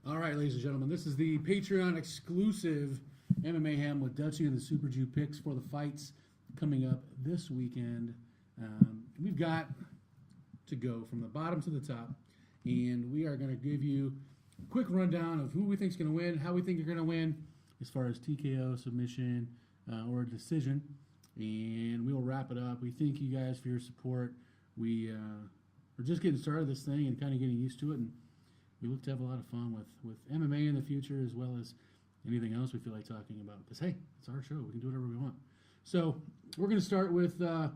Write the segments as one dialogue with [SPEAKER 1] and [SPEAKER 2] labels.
[SPEAKER 1] All right, ladies and gentlemen, this is the Patreon exclusive MMA-Hem with Dutchie and the Super Jew picks for the fights coming up this weekend. We've got to go from the bottom to the top, and we are going to give you a quick rundown of who we think is going to win, how we think you're going to win, as far as TKO, submission, or decision, and we will wrap it up. We thank you guys for your support. We're just getting started this thing and kind of getting used to it, and we look to have a lot of fun with MMA in the future, as well as anything else we feel like talking about. Because, hey, it's our show. We can do whatever we want. So we're going to start with the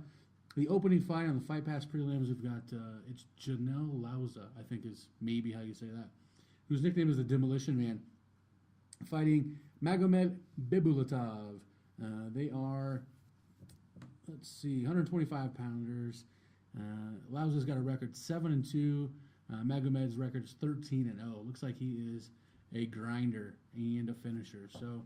[SPEAKER 1] opening fight on the Fight Pass prelims. We've got, it's Janelle Lauza, I think is maybe how you say that, whose nickname is the Demolition Man, fighting Magomed Bibulatov. They are, 125 pounders. Lauza's got a record 7-2. Magomed's record is 13-0. Looks like he is a grinder and a finisher. So,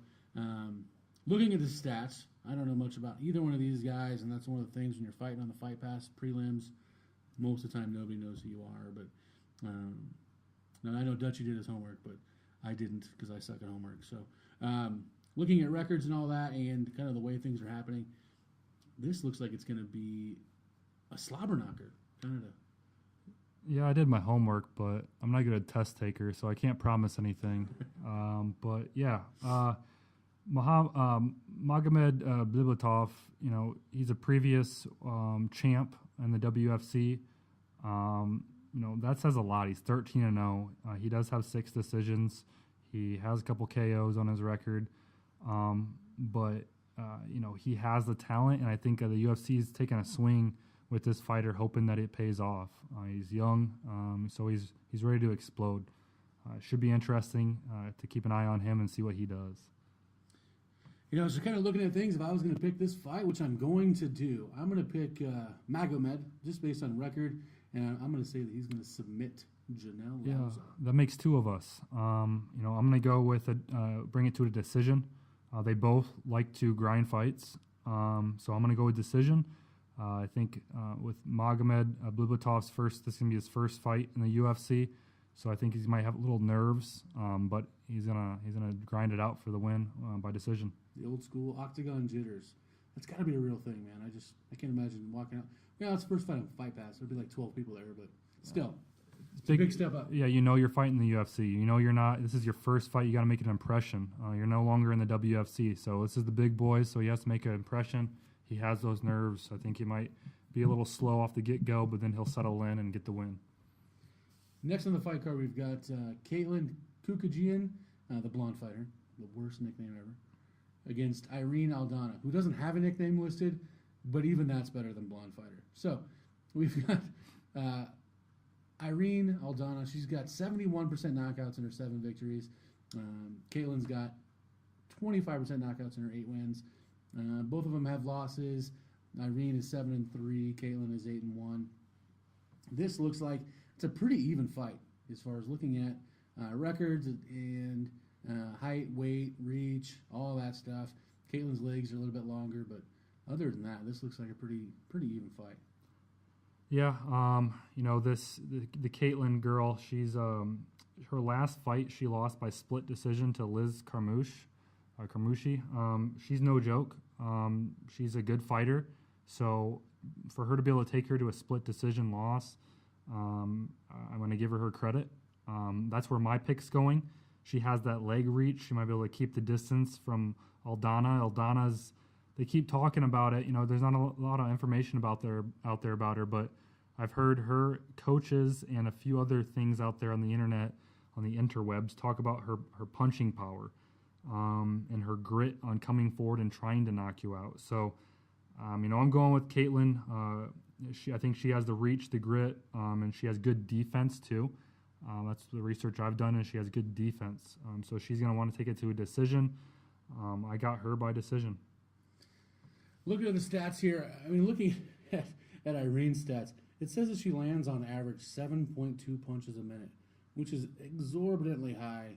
[SPEAKER 1] looking at the stats, I don't know much about either one of these guys, and that's one of the things when you're fighting on the Fight Pass prelims. Most of the time, nobody knows who you are. But now I know Dutchie did his homework, but I didn't because I suck at homework. So, looking at records and all that, and kind of the way things are happening, this looks like it's going to be a slobber knocker, kind of.
[SPEAKER 2] Yeah, I did my homework, but I'm not good at test taker, so I can't promise anything. But yeah, Magomed Bibulatov, he's a previous champ in the WFC. That says a lot. He's 13-0. He does have 6 decisions. He has a couple KOs on his record, but he has the talent, and I think the UFC is taking a swing with this fighter, hoping that it pays off. He's young, so he's ready to explode. Should be interesting to keep an eye on him and see what he does.
[SPEAKER 1] So kind of looking at things, if I was going to pick this fight, which I'm going to do, I'm going to pick Magomed, just based on record, and I'm going to say that he's going to submit Janelle Lauza.
[SPEAKER 2] Yeah, that makes 2 of us. I'm going to go with bring it to a decision. They both like to grind fights, so I'm going to go with decision. I think with Magomed Bibulatov's this is going to be his first fight in the UFC, so I think he might have little nerves, but he's gonna grind it out for the win by decision.
[SPEAKER 1] The old school octagon jitters. That's got to be a real thing, man. I can't imagine walking out. Yeah, it's the first fight on Fight Pass. There'd be like 12 people there, but still, it's a big step up.
[SPEAKER 2] Yeah, you're fighting the UFC. You're not. This is your first fight. You got to make an impression. You're no longer in the WFC, so this is the big boys. So he has to make an impression. He has those nerves. I think he might be a little slow off the get-go, but then he'll settle in and get the win.
[SPEAKER 1] Next on the fight card, we've got Caitlin Kukajian, the blonde fighter, the worst nickname ever, against Irene Aldana, who doesn't have a nickname listed, but even that's better than blonde fighter. So we've got Irene Aldana. She's got 71% knockouts in her 7 victories. Caitlin's got 25% knockouts in her 8 wins. Both of them have losses. Irene is 7-3. Caitlin is 8-1. This looks like it's a pretty even fight as far as looking at records and height, weight, reach, all that stuff. Caitlin's legs are a little bit longer, but other than that, this looks like a pretty even fight.
[SPEAKER 2] Yeah, the Caitlin girl, she's her last fight she lost by split decision to Liz Carmouche. She's no joke. She's a good fighter. So for her to be able to take her to a split decision loss, I'm going to give her credit. That's where my pick's going. She has that leg reach. She might be able to keep the distance from Aldana. They keep talking about it. There's not a lot of information out there about her, but I've heard her coaches and a few other things out there on the internet, on the interwebs, talk about her punching power. And her grit on coming forward and trying to knock you out. So, I'm going with Caitlin. I think she has the reach, the grit, and she has good defense too. That's the research I've done, and she has good defense. So she's going to want to take it to a decision. I got her by decision.
[SPEAKER 1] Looking at the stats here, looking at Irene's stats, it says that she lands on average 7.2 punches a minute, which is exorbitantly high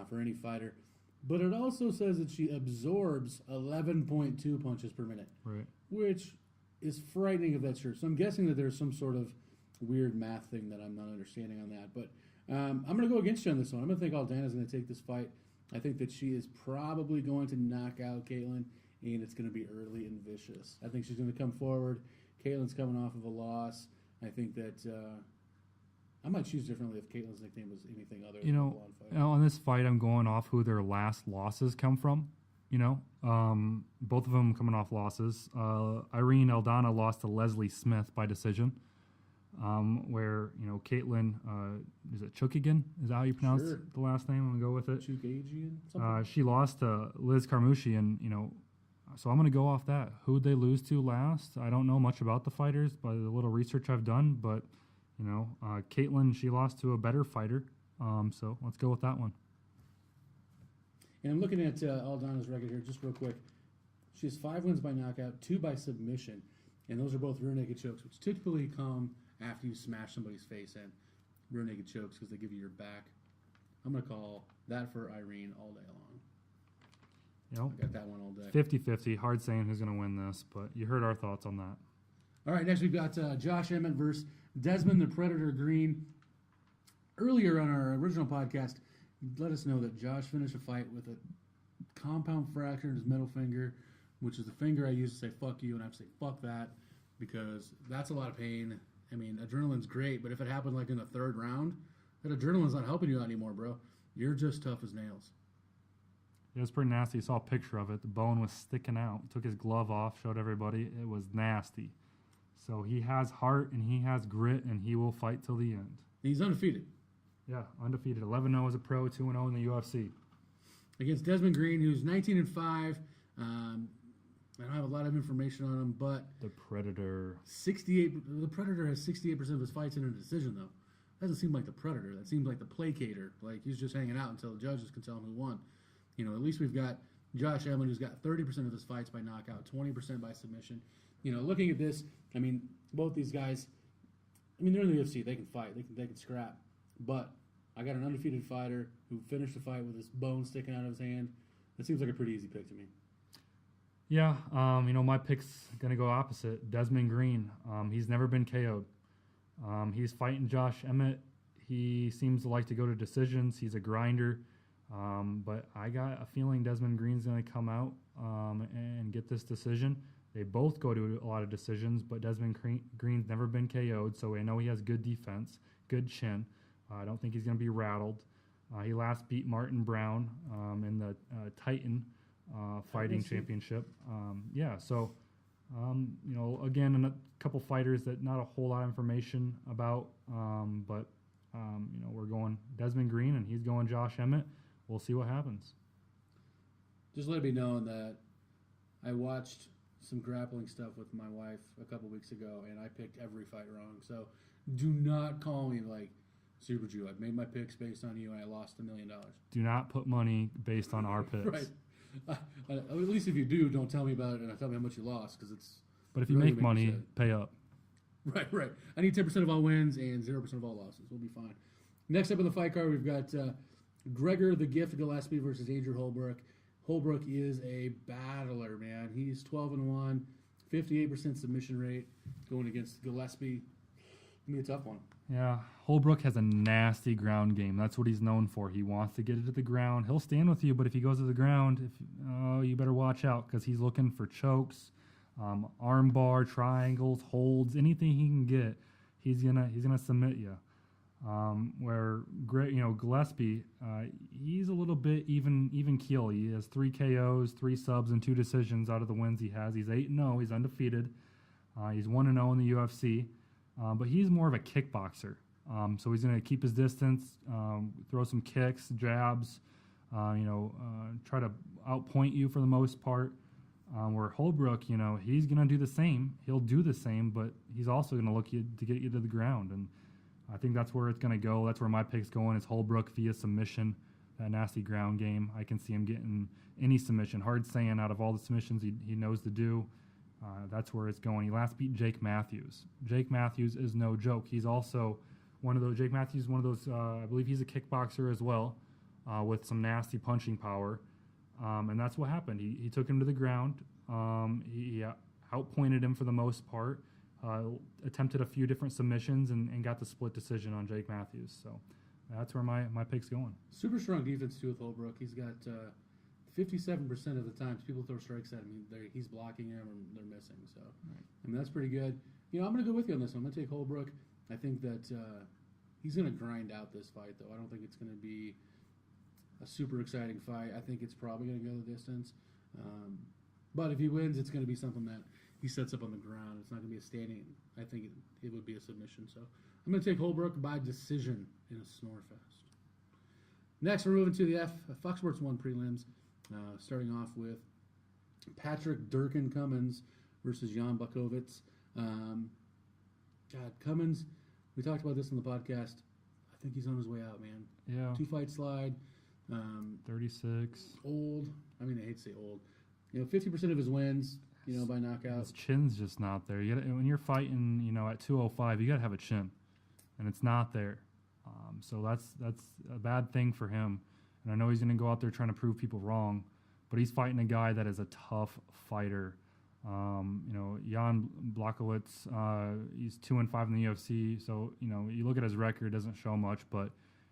[SPEAKER 1] for any fighter. But it also says that she absorbs 11.2 punches per minute,
[SPEAKER 2] right?
[SPEAKER 1] Which is frightening if that's true. So I'm guessing that there's some sort of weird math thing that I'm not understanding on that. But I'm going to go against you on this one. I'm going to think Aldana's going to take this fight. I think that she is probably going to knock out Caitlin, and it's going to be early and vicious. I think she's going to come forward. Caitlin's coming off of a loss. I think that I might choose differently if Caitlin's nickname was anything other than a blonde fight.
[SPEAKER 2] On this fight, I'm going off who their last losses come from. Both of them coming off losses. Irene Aldana lost to Leslie Smith by decision. Where Caitlin, is it Chukagian? Is that how you pronounce the last name? I'm gonna go with it.
[SPEAKER 1] Chukagian.
[SPEAKER 2] She lost to Liz Carmouche, and so I'm gonna go off that. Who'd they lose to last? I don't know much about the fighters by the little research I've done, but Caitlin, she lost to a better fighter. So let's go with that one.
[SPEAKER 1] And I'm looking at Aldana's record here, just real quick. She has 5 wins by knockout, 2 by submission, and those are both rear naked chokes, which typically come after you smash somebody's face in. Rear naked chokes because they give you your back. I'm going to call that for Irene all day long. I got that one all day.
[SPEAKER 2] 50-50. Hard saying who's going to win this, but you heard our thoughts on that.
[SPEAKER 1] All right, next we've got Josh Emmett versus Desmond the Predator Green. Earlier on our original podcast, let us know that Josh finished a fight with a compound fracture in his middle finger, which is the finger I use to say fuck you, and I have to say fuck that because that's a lot of pain. I mean, adrenaline's great, but if it happened like in the 3rd round, that adrenaline's not helping you out anymore, bro. You're just tough as nails.
[SPEAKER 2] It was pretty nasty. You saw a picture of it. The bone was sticking out. Took his glove off, showed everybody. It was nasty. So he has heart and he has grit, and he will fight till the end.
[SPEAKER 1] He's undefeated.
[SPEAKER 2] Yeah, undefeated. 11-0 as a pro, 2-0 in the UFC.
[SPEAKER 1] Against Desmond Green, who's 19-5. I don't have a lot of information on him, but
[SPEAKER 2] the Predator.
[SPEAKER 1] The Predator has 68% of his fights in a decision, though. Doesn't seem like the Predator. That seems like the placator. Like he's just hanging out until the judges can tell him who won. At least we've got Josh Emmett, who's got 30% of his fights by knockout, 20% by submission. Looking at this, I mean, both these guys, they're in the UFC. They can fight. They can scrap. But I got an undefeated fighter who finished the fight with his bone sticking out of his hand. That seems like a pretty easy pick to me.
[SPEAKER 2] Yeah, my pick's going to go opposite. Desmond Green, he's never been KO'd. He's fighting Josh Emmett. He seems to like to go to decisions. He's a grinder. But I got a feeling Desmond Green's going to come out and get this decision. They both go to a lot of decisions, but Desmond Green's never been KO'd, so I know he has good defense, good chin. I don't think he's going to be rattled. He last beat Martin Brown in the Titan fighting championship. Again, a couple fighters that not a whole lot of information about, but we're going Desmond Green, and he's going Josh Emmett. We'll see what happens.
[SPEAKER 1] Just let it be known that I watched some grappling stuff with my wife a couple weeks ago, and I picked every fight wrong. So do not call me like, Super Jew, I've made my picks based on you, and I lost $1 million.
[SPEAKER 2] Do not put money based on our picks.
[SPEAKER 1] Right. At least if you do, don't tell me about it and tell me how much you lost, because it's.
[SPEAKER 2] But if you make money, pay up.
[SPEAKER 1] Right. I need 10% of all wins and 0% of all losses. We'll be fine. Next up in the fight card, we've got Gregor the Gift Gillespie versus Andrew Holbrook. Holbrook is a battler, man. He's 12-1, 58% submission rate going against Gillespie. Gonna be a tough one.
[SPEAKER 2] Yeah, Holbrook has a nasty ground game. That's what he's known for. He wants to get it to the ground. He'll stand with you, but if he goes to the ground, you better watch out because he's looking for chokes, arm bar, triangles, holds, anything he can get. He's gonna submit you. Gillespie, he's a little bit even keel. He has 3 KOs, 3 subs, and 2 decisions out of the wins he has. He's 8-0. He's undefeated. He's 1-0 in the UFC. But he's more of a kickboxer. So he's going to keep his distance, throw some kicks, jabs, try to outpoint you for the most part. Where Holbrook, he's going to do the same. He'll do the same, but he's also going to look to get you to the ground. And I think that's where it's going to go. That's where my pick's going is Holbrook via submission, that nasty ground game. I can see him getting any submission. Hard saying out of all the submissions he knows to do. That's where it's going. He last beat Jake Matthews. Jake Matthews is no joke. He's also one of those. Jake Matthews is one of those. I believe he's a kickboxer as well, with some nasty punching power. And that's what happened. He took him to the ground. He outpointed him for the most part. Attempted a few different submissions and got the split decision on Jake Matthews. So that's where my pick's going.
[SPEAKER 1] Super strong defense too with Holbrook. He's got 57% of the times people throw strikes at him, he's blocking them or they're missing. So, I mean, that's pretty good. I'm going to go with you on this one. I'm going to take Holbrook. I think that he's going to grind out this fight, though. I don't think it's going to be a super exciting fight. I think it's probably going to go the distance. But if he wins, it's going to be something that he sets up on the ground. It's not going to be a standing. I think it would be a submission. So I'm going to take Holbrook by decision in a snore fest. Next, we're moving to the Fox Sports 1 prelims, starting off with Patrick Durkin Cummins versus Jan Blachowicz. God, Cummins, we talked about this on the podcast. I think he's on his way out, man.
[SPEAKER 2] Yeah.
[SPEAKER 1] 2-fight slide.
[SPEAKER 2] 36.
[SPEAKER 1] Old. I mean, I hate to say old. 50% of his wins, by knockout.
[SPEAKER 2] His chin's just not there. When you're fighting, at 205, you got to have a chin, and it's not there. So that's a bad thing for him. And I know he's going to go out there trying to prove people wrong, but he's fighting a guy that is a tough fighter. Jan Blachowicz, he's 2-5 in the UFC. So, you look at his record, it doesn't show much, but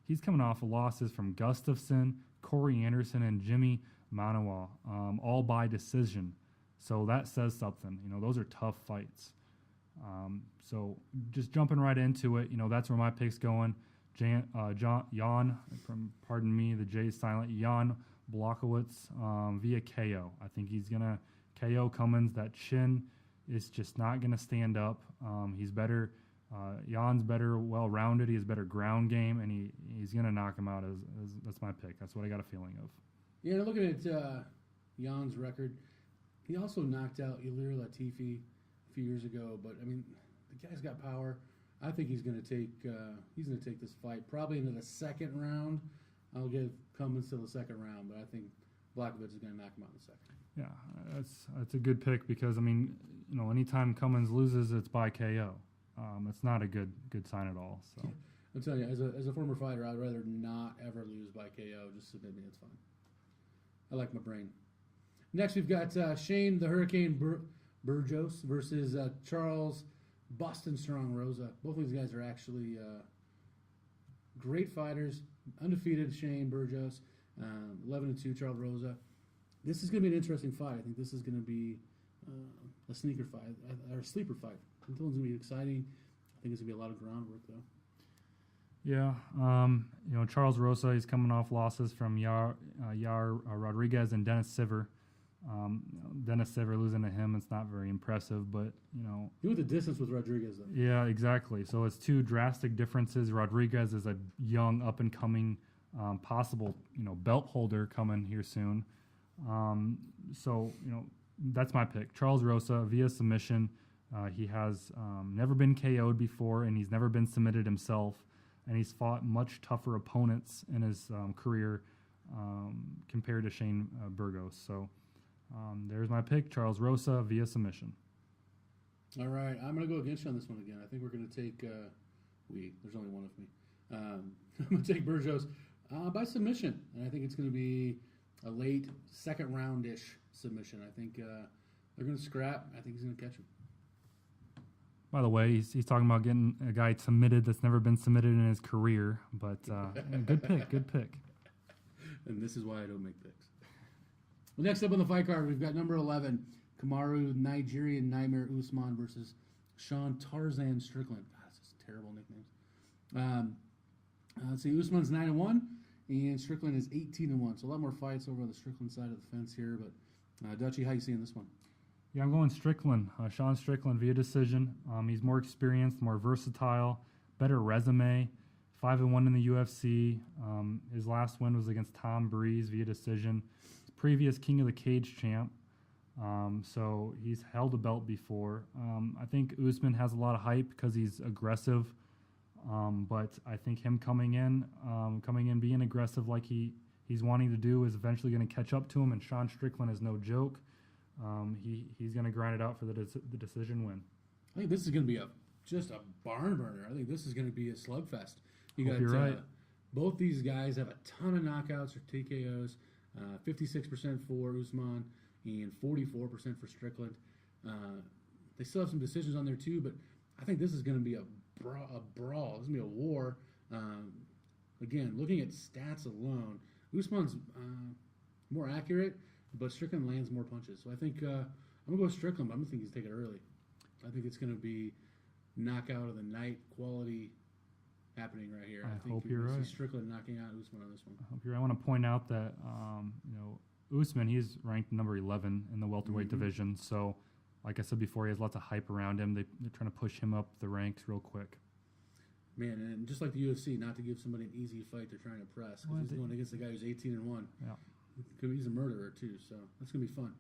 [SPEAKER 2] he's coming off of losses from Gustafsson, Corey Anderson, and Jimmy Manawa, all by decision. So that says something. Those are tough fights. So just jumping right into it, that's where my pick's going. Jan, pardon me, the J is silent. Jan Blachowicz via KO. I think he's going to KO Cummins. That chin is just not going to stand up. He's better. Jan's better, well-rounded. He has better ground game, and he's going to knock him out. That's my pick. That's what I got a feeling of.
[SPEAKER 1] Yeah, looking at Jan's record, he also knocked out Ilir Latifi a few years ago. But I mean, the guy's got power. I think he's going to take this fight probably into the second round. I'll give Cummins till the second round, but I think Blachowicz is going to knock him out in the second.
[SPEAKER 2] Yeah, that's a good pick because anytime Cummins loses, it's by KO. It's not a good sign at all. So
[SPEAKER 1] I'm telling you, as a former fighter, I'd rather not ever lose by KO. Just submit me, it's fine. I like my brain. Next, we've got Shane the Hurricane Burgos versus Charles Boston Strong Rosa. Both of these guys are actually great fighters. Undefeated Shane Burgos, 11-2 Charles Rosa. This is going to be an interesting fight. I think this is going to be a sneaker fight or a sleeper fight. I think this one's going to be exciting. I think it's going to be a lot of groundwork, though.
[SPEAKER 2] Yeah, Charles Rosa, he's coming off losses from Yair Rodriguez and Dennis Siver. Dennis Siver losing to him, it's not very impressive, but,
[SPEAKER 1] He went the distance with Rodriguez, though.
[SPEAKER 2] Yeah, exactly. So it's two drastic differences. Rodriguez is a young, up-and-coming, possible, belt holder coming here soon. That's my pick. Charles Rosa via submission. He has never been KO'd before, and he's never been submitted himself. And he's fought much tougher opponents in his career compared to Shane Burgos. So there's my pick, Charles Rosa via submission.
[SPEAKER 1] All right, I'm going to go against you on this one again. I think we're going to take there's only one of me. I'm going to take Burgos by submission, and I think it's going to be a late second round-ish submission. I think they're going to scrap. I think he's going to catch him.
[SPEAKER 2] By the way, he's talking about getting a guy submitted that's never been submitted in his career, but good pick.
[SPEAKER 1] And this is why I don't make picks. Well, next up on the fight card, we've got number 11, Kamaru Nigerian Nightmare Usman versus Sean Tarzan Strickland. God, that's just terrible nicknames. Let's see, Usman's 9-1, and Strickland is 18-1. So a lot more fights over on the Strickland side of the fence here. But Dutchie, how you seeing this one?
[SPEAKER 2] Yeah, I'm going Strickland. Sean Strickland via decision. He's more experienced, more versatile, better resume. 5-1 in the UFC. His last win was against Tom Breeze via decision. His previous King of the Cage champ. So he's held a belt before. I think Usman has a lot of hype because he's aggressive. But I think him coming in, being aggressive like he's wanting to do is eventually going to catch up to him. And Sean Strickland is no joke. He's going to grind it out for the decision win.
[SPEAKER 1] I think this is going to be just a barn burner. I think this is going to be a slugfest.
[SPEAKER 2] You're right.
[SPEAKER 1] Both these guys have a ton of knockouts or TKOs. 56% for Usman and 44% for Strickland. They still have some decisions on there too, but I think this is going to be a brawl. This is going to be a war. again, looking at stats alone, Usman's more accurate, but Strickland lands more punches. So I think I'm going to go with Strickland, but I'm going to think he's taking it early. I think it's going to be knockout of the night quality happening right here.
[SPEAKER 2] I
[SPEAKER 1] think
[SPEAKER 2] hope you're right.
[SPEAKER 1] See Strickland knocking out Usman on this one.
[SPEAKER 2] I hope you're right. I want to point out that, Usman, he's ranked number 11 in the welterweight division. So, like I said before, he has lots of hype around him. They're trying to push him up the ranks real quick.
[SPEAKER 1] Man, and just like the UFC, not to give somebody an easy fight, they're trying to press. Because he's going against the guy who's 18-1.
[SPEAKER 2] Yeah.
[SPEAKER 1] He's a murderer, too, so that's going to be fun.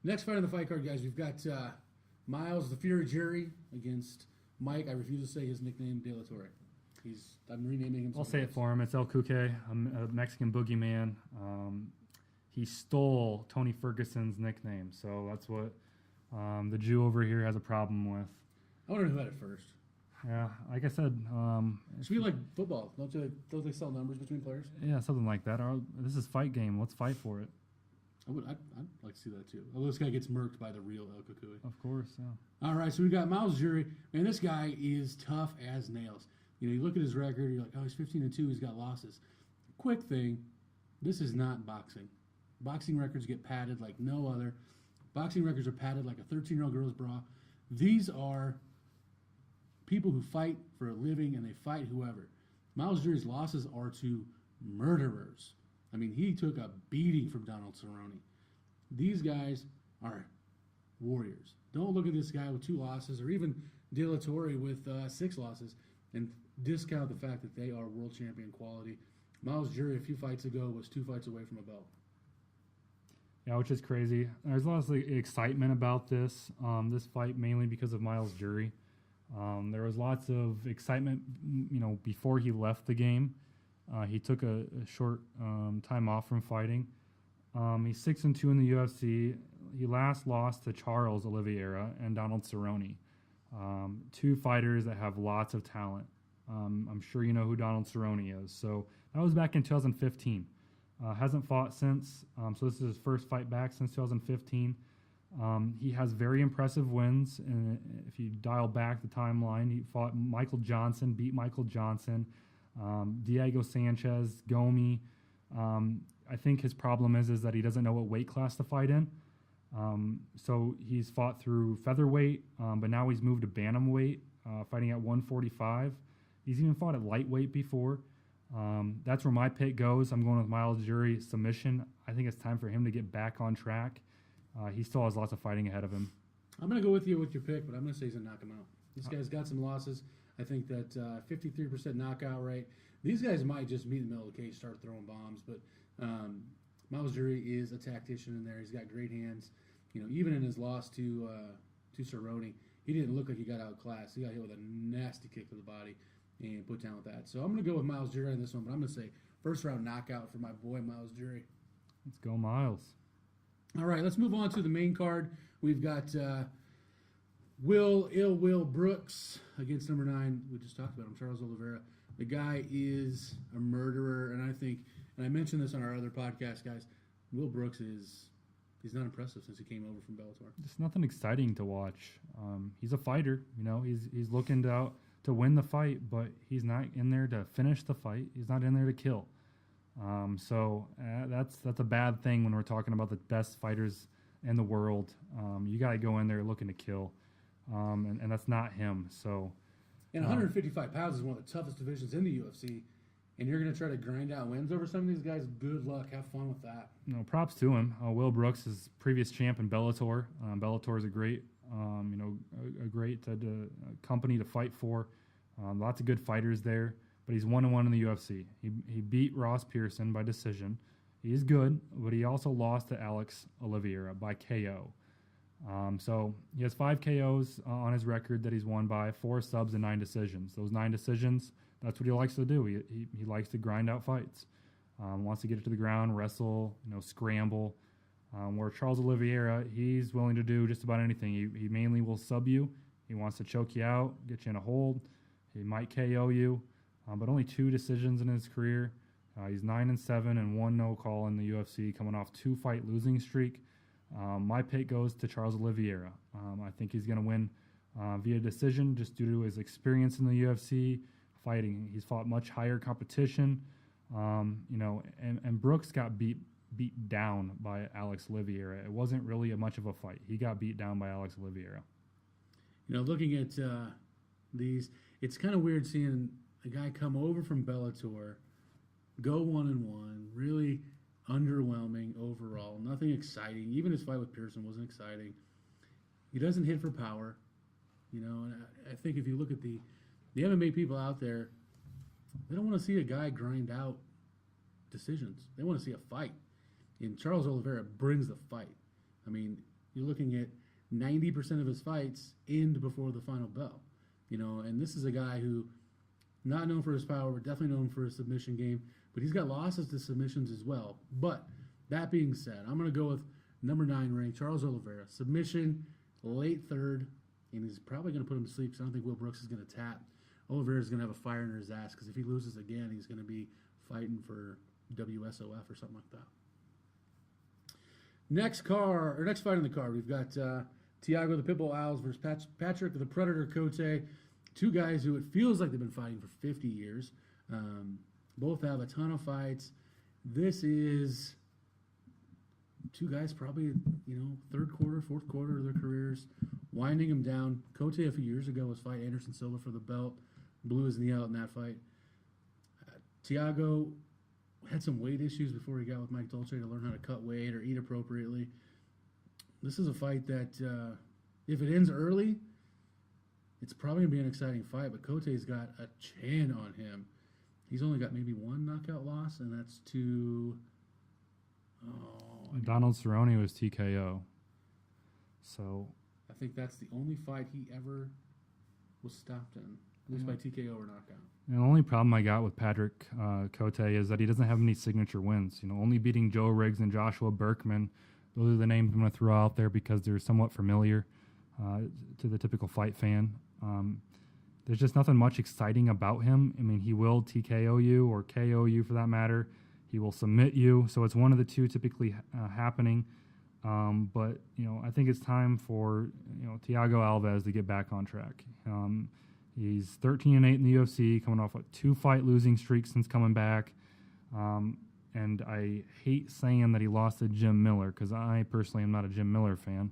[SPEAKER 1] Next fight on the fight card, guys, we've got Miles, the Fury Jury, against Mike. I refuse to say his nickname, De La Torre. I'm renaming him.
[SPEAKER 2] I'll say it for him. It's El Cuque, a Mexican boogeyman. He stole Tony Ferguson's nickname, so that's what the Jew over here has a problem with.
[SPEAKER 1] I wonder who had it first.
[SPEAKER 2] Yeah, like I said,
[SPEAKER 1] It should be like football. Don't they sell numbers between players?
[SPEAKER 2] yeah, something like that. Or this is fight game. Let's fight for it.
[SPEAKER 1] I'd like to see that too. Although this guy gets murked by the real El Cucuy.
[SPEAKER 2] Of course, yeah.
[SPEAKER 1] All right, so we got Miles Jury. Man, this guy is tough as nails. You look at his record, you're like, oh, he's 15-2, he's got losses. Quick thing, this is not boxing. Boxing records get padded like no other. Boxing records are padded like a 13-year-old girl's bra. These are people who fight for a living, and they fight whoever. Miles Jury's losses are to murderers. I mean, he took a beating from Donald Cerrone. These guys are warriors. Don't look at this guy with 2 losses, or even De La Torre with 6 losses, and discount the fact that they are world champion quality. Miles Jury, a few fights ago, was 2 fights away from a belt.
[SPEAKER 2] Yeah, which is crazy. There's lots of excitement about this fight, mainly because of Miles Jury. There was lots of excitement, before he left the game. He took a short time off from fighting. He's 6-2 in the UFC. He last lost to Charles Oliveira and Donald Cerrone, 2 fighters that have lots of talent. I'm sure you know who Donald Cerrone is. So that was back in 2015. Hasn't fought since. So this is his first fight back since 2015. He has very impressive wins. And if you dial back the timeline, he fought Michael Johnson, beat Michael Johnson, Diego Sanchez, Gomi. I think his problem is that he doesn't know what weight class to fight in. So he's fought through featherweight, but now he's moved to bantamweight, fighting at 145. He's even fought at lightweight before. That's where my pick goes. I'm going with Miles Jury submission. I think it's time for him to get back on track. He still has lots of fighting ahead of him.
[SPEAKER 1] I'm going to go with you with your pick, but I'm going to say he's going to knock him out. This guy's got some losses. I think that 53% knockout rate. These guys might just meet in the middle of the cage, start throwing bombs, but Miles Jury is a tactician in there. He's got great hands. Even in his loss to Cerrone, he didn't look like he got outclassed. He got hit with a nasty kick to the body and put down with that. So I'm going to go with Miles Jury on this one, but I'm going to say first round knockout for my boy Miles Jury.
[SPEAKER 2] Let's go, Miles.
[SPEAKER 1] All right, let's move on to the main card. We've got Will Brooks against number 9. We just talked about him, Charles Oliveira. The guy is a murderer, and I mentioned this on our other podcast, guys. Will Brooks he's not impressive since he came over from Bellator.
[SPEAKER 2] Just nothing exciting to watch. He's a fighter, he's looking to win the fight, but he's not in there to finish the fight. He's not in there to kill. So that's a bad thing when we're talking about the best fighters in the world. You got to go in there looking to kill, and that's not him. So,
[SPEAKER 1] and 155 pounds is one of the toughest divisions in the UFC, and you're going to try to grind out wins over some of these guys. Good luck. Have fun with that.
[SPEAKER 2] Props to him. Will Brooks is previous champ in Bellator. Bellator is a great, a great company to fight for. Lots of good fighters there. But he's 1-1 in the UFC. He beat Ross Pearson by decision. He's good, but he also lost to Alex Oliveira by KO. So he has 5 KOs on his record that he's won by, 4 subs and 9 decisions. Those 9 decisions, that's what he likes to do. He likes to grind out fights. Wants to get it to the ground, wrestle, scramble. Where Charles Oliveira, he's willing to do just about anything. He mainly will sub you. He wants to choke you out, get you in a hold. He might KO you. But only 2 decisions in his career. He's 9-7 and 1 no call in the UFC, coming off 2-fight losing streak. My pick goes to Charles Oliveira. I think he's going to win via decision just due to his experience in the UFC, fighting. He's fought much higher competition, and Brooks got beat down by Alex Oliveira. It wasn't really much of a fight. He got beat down by Alex Oliveira.
[SPEAKER 1] Looking at these, it's kind of weird seeing a guy come over from Bellator, go 1-1, really underwhelming overall. Nothing exciting. Even his fight with Pearson wasn't exciting. He doesn't hit for power, and I think if you look at the MMA people out there, they don't want to see a guy grind out decisions. They want to see a fight. And Charles Oliveira brings the fight. I mean, you're looking at 90% of his fights end before the final bell. And this is a guy who, not known for his power, but definitely known for his submission game. But he's got losses to submissions as well. But that being said, I'm going to go with number 9 ranked Charles Oliveira. Submission, late third, and he's probably going to put him to sleep because I don't think Will Brooks is going to tap. Oliveira's going to have a fire under his ass because if he loses again, he's going to be fighting for WSOF or something like that. Next fight in the card, we've got Thiago the Pitbull Alves versus Patrick the Predator Cote. Two guys who it feels like they've been fighting for 50 years. Both have a ton of fights. This is two guys probably, third quarter, fourth quarter of their careers, winding them down. Cote a few years ago was fighting Anderson Silva for the belt, blew his knee out in that fight. Thiago had some weight issues before he got with Mike Dolce to learn how to cut weight or eat appropriately. This is a fight that, if it ends early, it's probably going to be an exciting fight, but Cote's got a chin on him. He's only got maybe one knockout loss, and that's to...
[SPEAKER 2] Donald Cerrone was TKO. So
[SPEAKER 1] I think that's the only fight he ever was stopped in, at least by TKO or knockout.
[SPEAKER 2] And the only problem I got with Patrick Cote is that he doesn't have any signature wins. Only beating Joe Riggs and Joshua Berkman. Those are the names I'm going to throw out there because they're somewhat familiar to the typical fight fan. There's just nothing much exciting about him. I mean, he will TKO you or KO you for that matter. He will submit you. So it's one of the two typically happening. But, I think it's time for, Thiago Alves to get back on track. He's 13-8 in the UFC, coming off a 2-fight losing streak since coming back. And I hate saying that he lost to Jim Miller because I personally am not a Jim Miller fan.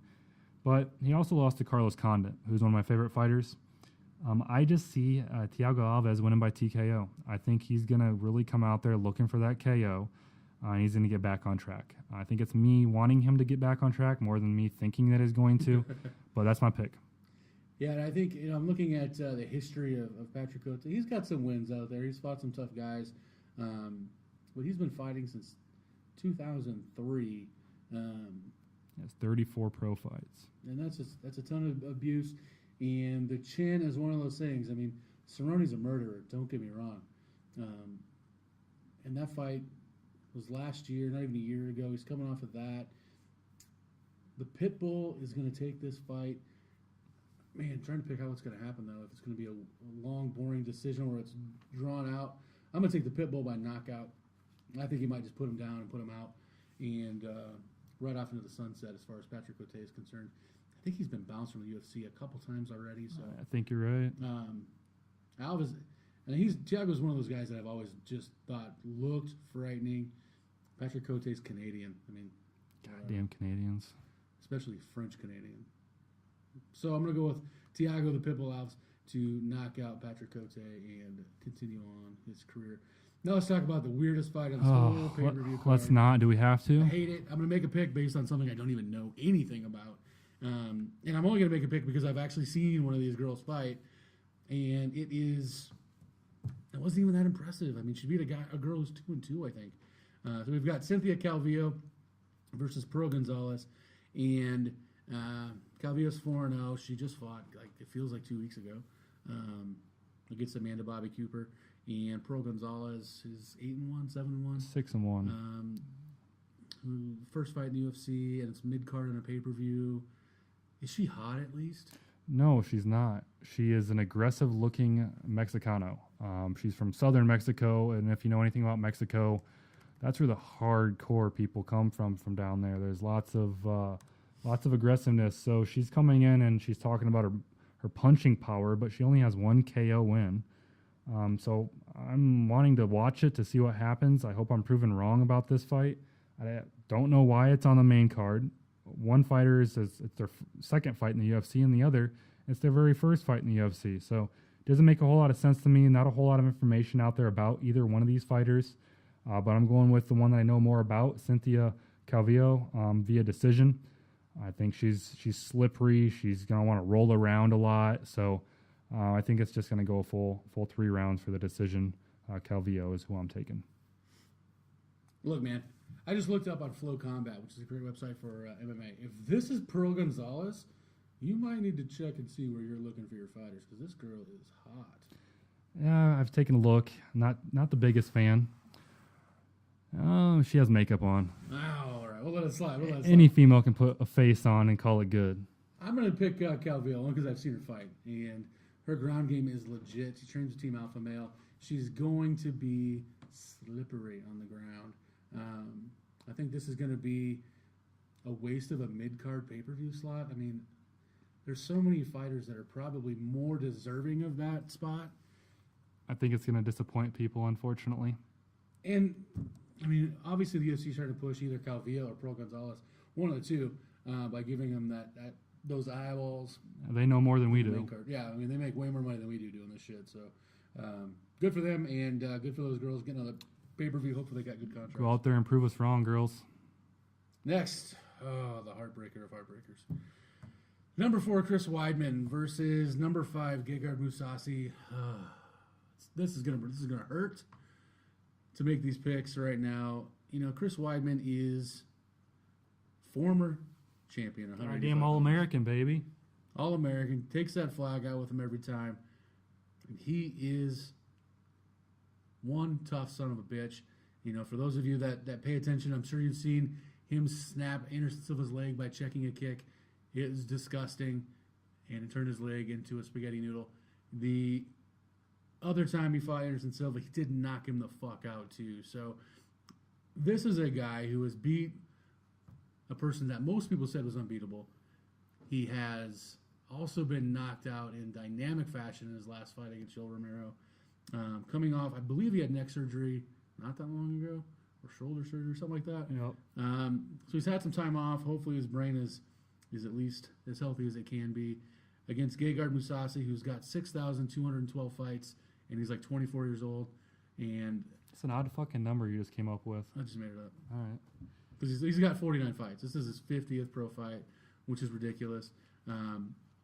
[SPEAKER 2] But he also lost to Carlos Condit, who's one of my favorite fighters. I just see Thiago Alves winning by TKO. I think he's going to really come out there looking for that KO, and he's going to get back on track. I think it's me wanting him to get back on track more than me thinking that he's going to, but that's my pick.
[SPEAKER 1] Yeah, and I think, I'm looking at the history of Patrick Cote. He's got some wins out there. He's fought some tough guys, but he's been fighting since 2003.
[SPEAKER 2] He has 34 pro fights.
[SPEAKER 1] And that's a ton of abuse. And the chin is one of those things. I mean, Cerrone's a murderer, don't get me wrong. And that fight was last year, not even a year ago. He's coming off of that. The Pitbull is going to take this fight. Man, trying to pick out what's going to happen, though. If it's going to be a long, boring decision or it's drawn out. I'm going to take the Pitbull by knockout. I think he might just put him down and put him out. And right off into the sunset as far as Patrick Cote is concerned. I think he's been bounced from the UFC a couple times already. So
[SPEAKER 2] I think you're right.
[SPEAKER 1] Alves, and Thiago's one of those guys that I've always just thought looked frightening. Patrick Cote's Canadian. I mean,
[SPEAKER 2] goddamn Canadians,
[SPEAKER 1] especially French Canadian. So I'm gonna go with Thiago the Pitbull Alves to knock out Patrick Cote and continue on his career. Now let's talk about the weirdest fight on this whole pay-per-view card.
[SPEAKER 2] Let's not. Do we have to?
[SPEAKER 1] I hate it. I'm gonna make a pick based on something I don't even know anything about. And I'm only going to make a pick because I've actually seen one of these girls fight, and it wasn't even that impressive. I mean, she beat a girl who's 2-2, I think. So we've got Cynthia Calvillo versus Pearl Gonzalez, and Calvillo's 4-0. She just fought, it feels like 2 weeks ago, against Amanda Bobby Cooper, and Pearl Gonzalez is 8-1, 7-1.
[SPEAKER 2] 6-1.
[SPEAKER 1] Who first fight in the UFC, and it's mid-card on a pay-per-view. Is she hot at least?
[SPEAKER 2] No, she's not. She is an aggressive-looking Mexicano. She's from southern Mexico, and if you know anything about Mexico, that's where the hardcore people come from down there. There's lots of aggressiveness. So she's coming in and she's talking about her punching power, but she only has one KO win. So I'm wanting to watch it to see what happens. I hope I'm proven wrong about this fight. I don't know why it's on the main card. One fighter it's their second fight in the UFC, and the other, it's their very first fight in the UFC. So it doesn't make a whole lot of sense to me. Not a whole lot of information out there about either one of these fighters. But I'm going with the one that I know more about, Cynthia Calvillo, via decision. I think she's slippery. She's going to want to roll around a lot. So I think it's just going to go full 3 rounds for the decision. Calvillo is who I'm taking.
[SPEAKER 1] Look, man, I just looked up on Flow Combat, which is a great website for MMA. If this is Pearl Gonzalez, you might need to check and see where you're looking for your fighters, because this girl is hot.
[SPEAKER 2] Yeah, I've taken a look. Not the biggest fan. Oh, she has makeup on.
[SPEAKER 1] Oh, all right. We'll let it slide.
[SPEAKER 2] Any female can put a face on and call it good.
[SPEAKER 1] I'm going to pick Calvillo because I've seen her fight, and her ground game is legit. She trains with Team Alpha Male. She's going to be slippery on the ground. I think this is going to be a waste of a mid-card pay-per-view slot. I mean, there's so many fighters that are probably more deserving of that spot.
[SPEAKER 2] I think it's going to disappoint people, unfortunately.
[SPEAKER 1] And, I mean, obviously the UFC started to push either Calvillo or Pearl Gonzalez, one of the two, by giving them those eyeballs.
[SPEAKER 2] They know more than we do.
[SPEAKER 1] Yeah, I mean, they make way more money than we do doing this shit. So, good for them, and good for those girls getting on the pay-per-view. Hopefully they got good contracts.
[SPEAKER 2] Go out there and prove us wrong, girls.
[SPEAKER 1] Next, the heartbreaker of heartbreakers. Number 4, Chris Weidman versus number 5, Gegard Mousasi. This is gonna hurt to make these picks right now. You know, Chris Weidman is former champion.
[SPEAKER 2] Damn All-American, baby.
[SPEAKER 1] All-American. Takes that flag out with him every time. And he is one tough son of a bitch. You know, for those of you that pay attention, I'm sure you've seen him snap Anderson Silva's leg by checking a kick. It was disgusting, and it turned his leg into a spaghetti noodle. The other time he fought Anderson Silva, he did knock him the fuck out too. So this is a guy who has beat a person that most people said was unbeatable. He has also been knocked out in dynamic fashion in his last fight against Joel Romero. Coming off, I believe he had neck surgery not that long ago, or shoulder surgery, something like that.
[SPEAKER 2] Yep.
[SPEAKER 1] So he's had some time off. Hopefully his brain is at least as healthy as it can be. Against Gegard Mousasi, who's got 6,212 fights, and he's like 24 years old. And
[SPEAKER 2] it's an odd fucking number you just came up with.
[SPEAKER 1] I just made it up.
[SPEAKER 2] All right.
[SPEAKER 1] Because he's got 49 fights. This is his 50th pro fight, which is ridiculous.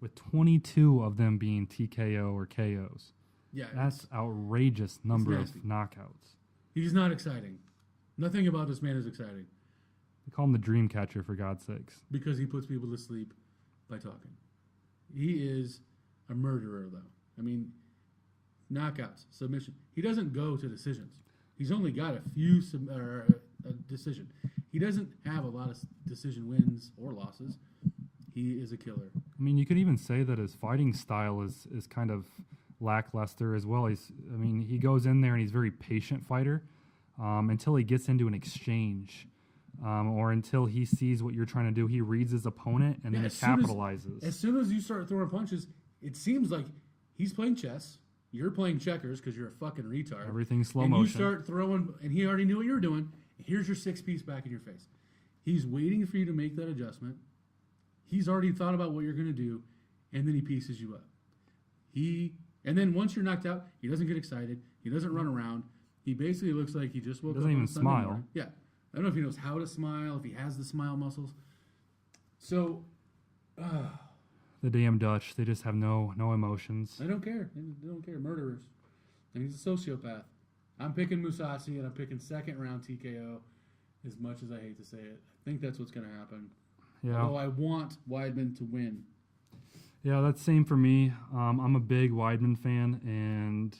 [SPEAKER 2] With 22 of them being TKO or KOs.
[SPEAKER 1] Yeah,
[SPEAKER 2] that's outrageous number of knockouts.
[SPEAKER 1] He's not exciting. Nothing about this man is exciting.
[SPEAKER 2] They call him the dream catcher, for God's sakes.
[SPEAKER 1] Because he puts people to sleep by talking. He is a murderer, though. I mean, knockouts, submission. He doesn't go to decisions. He's only got a few a decision. He doesn't have a lot of decision wins or losses. He is a killer.
[SPEAKER 2] I mean, you could even say that his fighting style is kind of lackluster as well. He goes in there and he's a very patient fighter until he gets into an exchange. Or until he sees what you're trying to do. He reads his opponent, and then he capitalizes.
[SPEAKER 1] As soon as you start throwing punches, it seems like he's playing chess, you're playing checkers because you're a fucking retard.
[SPEAKER 2] Everything's slow
[SPEAKER 1] motion.
[SPEAKER 2] motion.
[SPEAKER 1] And you start throwing, and he already knew what you were doing. Here's your 6-piece back in your face. He's waiting for you to make that adjustment. He's already thought about what you're going to do, and then he pieces you up. And then once you're knocked out, he doesn't get excited. He doesn't run around. He basically looks like he just woke up.
[SPEAKER 2] Doesn't even smile.
[SPEAKER 1] Morning. Yeah. I don't know if he knows how to smile, if he has the smile muscles. So,
[SPEAKER 2] the damn Dutch, they just have no emotions.
[SPEAKER 1] They don't care. They don't care. Murderers. And he's a sociopath. I'm picking Mousasi, and I'm picking second round TKO, as much as I hate to say it. I think that's what's going to happen.
[SPEAKER 2] Yeah.
[SPEAKER 1] Although I want Weidman to win.
[SPEAKER 2] Yeah, that's same for me. I'm a big Weidman fan, and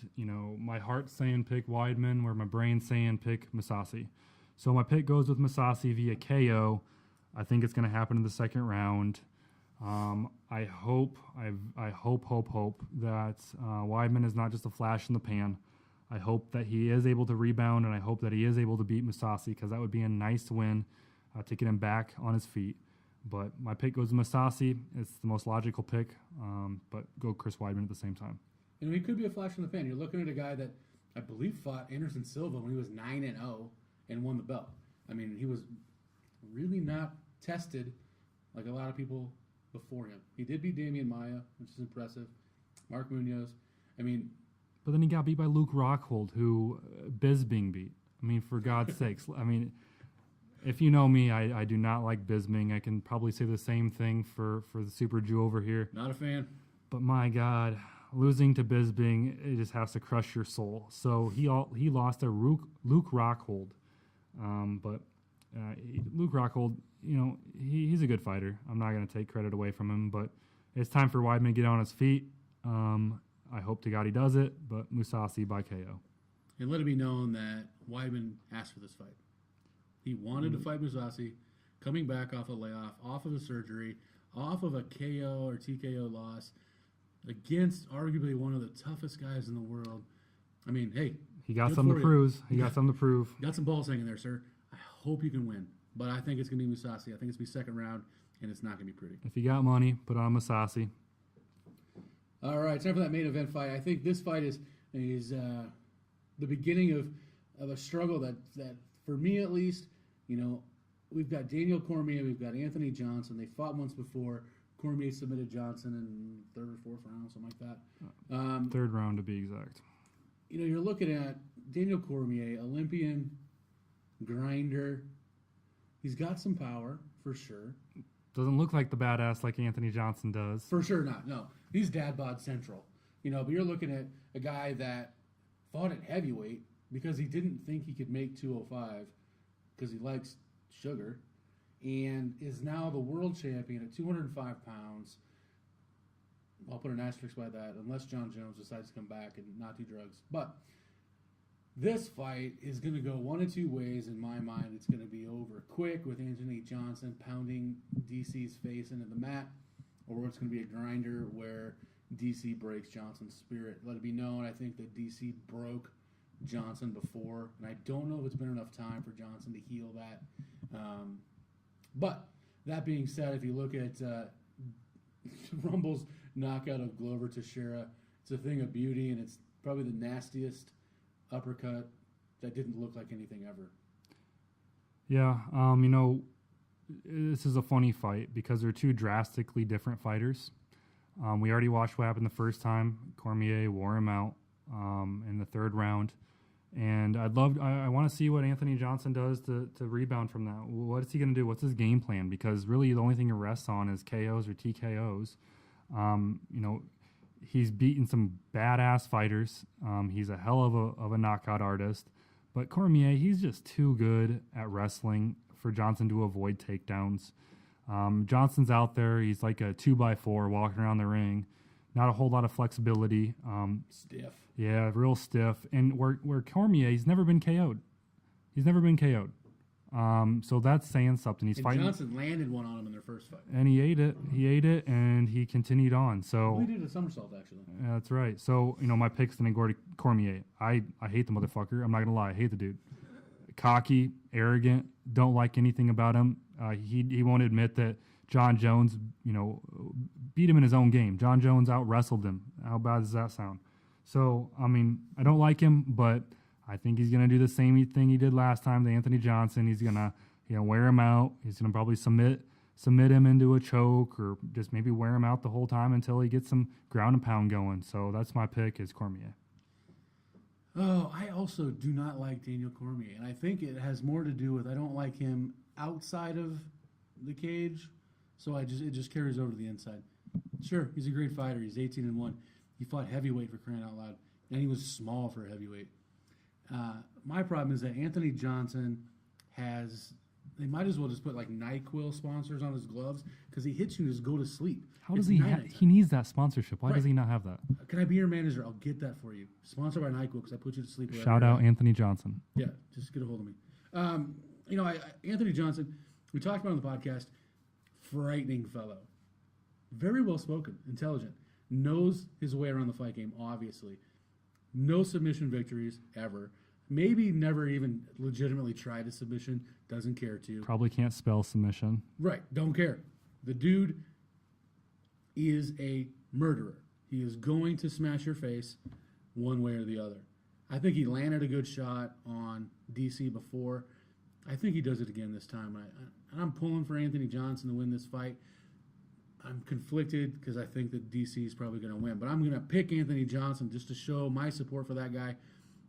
[SPEAKER 2] my heart's saying pick Weidman, where my brain's saying pick Mousasi. So my pick goes with Mousasi via KO. I think it's going to happen in the second round. I hope that Weidman is not just a flash in the pan. I hope that he is able to rebound, and I hope that he is able to beat Mousasi, because that would be a nice win to get him back on his feet. But my pick goes to Mousasi. It's the most logical pick, but go Chris Weidman at the same time.
[SPEAKER 1] he could be a flash in the pan. You're looking at a guy that I believe fought Anderson Silva when he was 9-0 and won the belt. I mean, he was really not tested like a lot of people before him. He did beat Damian Maia, which is impressive. Mark Munoz. I mean,
[SPEAKER 2] but then he got beat by Luke Rockhold, who Bisping beat. I mean, for God's sakes. I mean, if you know me, I do not like Bisping. I can probably say the same thing for the Super Jew over here.
[SPEAKER 1] not a fan.
[SPEAKER 2] But my God, losing to Bisping, it just has to crush your soul. So he lost to Luke Rockhold. Luke Rockhold, he's a good fighter. I'm not going to take credit away from him, but it's time for Weidman to get on his feet. I hope to God he does it, but Mousasi by KO.
[SPEAKER 1] And let it be known that Weidman asked for this fight. He wanted to fight Mousasi, coming back off a layoff, off of a surgery, off of a KO or TKO loss, against arguably one of the toughest guys in the world. I mean, hey.
[SPEAKER 2] He got something to prove. He got something to prove.
[SPEAKER 1] Got some balls hanging there, sir. I hope you can win. But I think it's going to be Mousasi. I think it's going to be second round, and it's not going to be pretty.
[SPEAKER 2] If you got money, put on Mousasi.
[SPEAKER 1] All right, time for that main event fight. I think this fight is the beginning of a struggle that for me at least, we've got Daniel Cormier, we've got Anthony Johnson. They fought once before. Cormier submitted Johnson in third or fourth round, something like that.
[SPEAKER 2] Third round to be exact.
[SPEAKER 1] You're looking at Daniel Cormier, Olympian, grinder. He's got some power, for sure.
[SPEAKER 2] Doesn't look like the badass like Anthony Johnson does.
[SPEAKER 1] For sure not, no. He's dad bod central. But you're looking at a guy that fought at heavyweight because he didn't think he could make 205 because he likes sugar, and is now the world champion at 205 pounds. I'll put an asterisk by that, unless John Jones decides to come back and not do drugs. But this fight is going to go one of two ways in my mind. It's going to be over quick with Anthony Johnson pounding DC's face into the mat, or it's going to be a grinder where DC breaks Johnson's spirit. Let it be known, I think that DC broke Johnson before, and I don't know if it's been enough time for Johnson to heal that. But that being said, if you look at Rumble's knockout of Glover Teixeira, it's a thing of beauty, and it's probably the nastiest uppercut that didn't look like anything ever.
[SPEAKER 2] Yeah, this is a funny fight because they're two drastically different fighters. We already watched what happened the first time. Cormier wore him out in the third round. And I want to see what Anthony Johnson does to rebound from that. What is he going to do? What's his game plan? Because really the only thing he rests on is KOs or TKOs. He's beaten some badass fighters. He's a hell of a knockout artist. But Cormier, he's just too good at wrestling for Johnson to avoid takedowns. Johnson's out there. He's like a 2x4 walking around the ring. Not a whole lot of flexibility.
[SPEAKER 1] Stiff.
[SPEAKER 2] Yeah, real stiff. And where Cormier, he's never been KO'd. So that's saying something. He's fighting.
[SPEAKER 1] Johnson landed one on him in their first fight.
[SPEAKER 2] And he ate it, and he continued on. So
[SPEAKER 1] he did a somersault, actually.
[SPEAKER 2] Yeah, that's right. So, my pick's going to go to Cormier. I hate the motherfucker. I'm not going to lie. I hate the dude. Cocky, arrogant, don't like anything about him. He won't admit that John Jones, beat him in his own game. John Jones out-wrestled him. How bad does that sound? So, I don't like him, but I think he's going to do the same thing he did last time to Anthony Johnson. He's going to wear him out. He's going to probably submit him into a choke, or just maybe wear him out the whole time until he gets some ground and pound going. So that's my pick, is Cormier.
[SPEAKER 1] Oh, I also do not like Daniel Cormier, and I think it has more to do with I don't like him outside of the cage, so it just carries over to the inside. Sure, he's a great fighter. He's 18-1. He fought heavyweight, for crying out loud, and he was small for a heavyweight. My problem is that Anthony Johnson they might as well just put like NyQuil sponsors on his gloves, because he hits you and just go to sleep.
[SPEAKER 2] How does he needs that sponsorship. Why does he not have that?
[SPEAKER 1] Can I be your manager? I'll get that for you. Sponsored by NyQuil, because I put you to sleep.
[SPEAKER 2] Shout out Anthony Johnson.
[SPEAKER 1] Yeah, just get a hold of me. Anthony Johnson, we talked about on the podcast, frightening fellow. Very well spoken, intelligent, knows his way around the fight game, obviously. No submission victories ever. Maybe never even legitimately tried a submission. Doesn't care to.
[SPEAKER 2] Probably can't spell submission.
[SPEAKER 1] Right. Don't care. The dude is a murderer. He is going to smash your face one way or the other. I think he landed a good shot on DC before. I think he does it again this time. I'm pulling for Anthony Johnson to win this fight. I'm conflicted because I think that DC is probably going to win. But I'm going to pick Anthony Johnson just to show my support for that guy.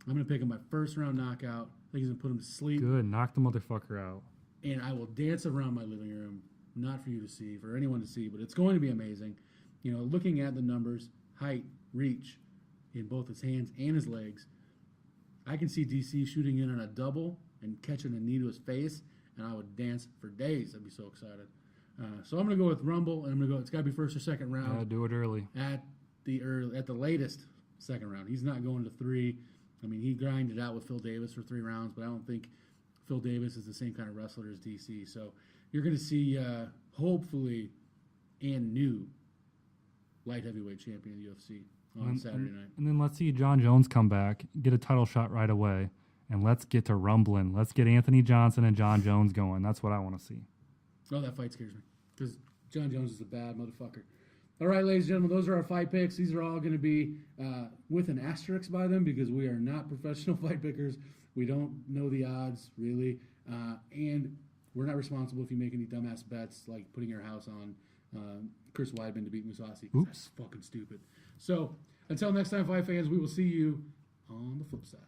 [SPEAKER 1] I'm going to pick him my first-round knockout. I think he's going to put him to sleep.
[SPEAKER 2] Good. Knock the motherfucker out.
[SPEAKER 1] And I will dance around my living room, not for you to see, for anyone to see, but it's going to be amazing. You know, looking at the numbers, height, reach in both his hands and his legs, I can see DC shooting in on a double and catching a knee to his face, and I would dance for days. I'd be so excited. So I'm going to go with Rumble, and I'm going to go. It's got to be first or second round.
[SPEAKER 2] Yeah, do it early.
[SPEAKER 1] At the latest second round. He's not going to 3. I mean, he grinded out with Phil Davis for 3 rounds, but I don't think Phil Davis is the same kind of wrestler as DC. So you're going to see, hopefully, and new light heavyweight champion of the UFC on Saturday night.
[SPEAKER 2] And then let's see John Jones come back, get a title shot right away, and let's get to rumbling. Let's get Anthony Johnson and John Jones going. That's what I want to see.
[SPEAKER 1] Oh, that fight scares me because John Jones is a bad motherfucker. All right, ladies and gentlemen, those are our fight picks. These are all going to be with an asterisk by them because we are not professional fight pickers. We don't know the odds, really. And we're not responsible if you make any dumbass bets like putting your house on Chris Weidman to beat Musasi. That's fucking stupid. So until next time, fight fans, we will see you on the flip side.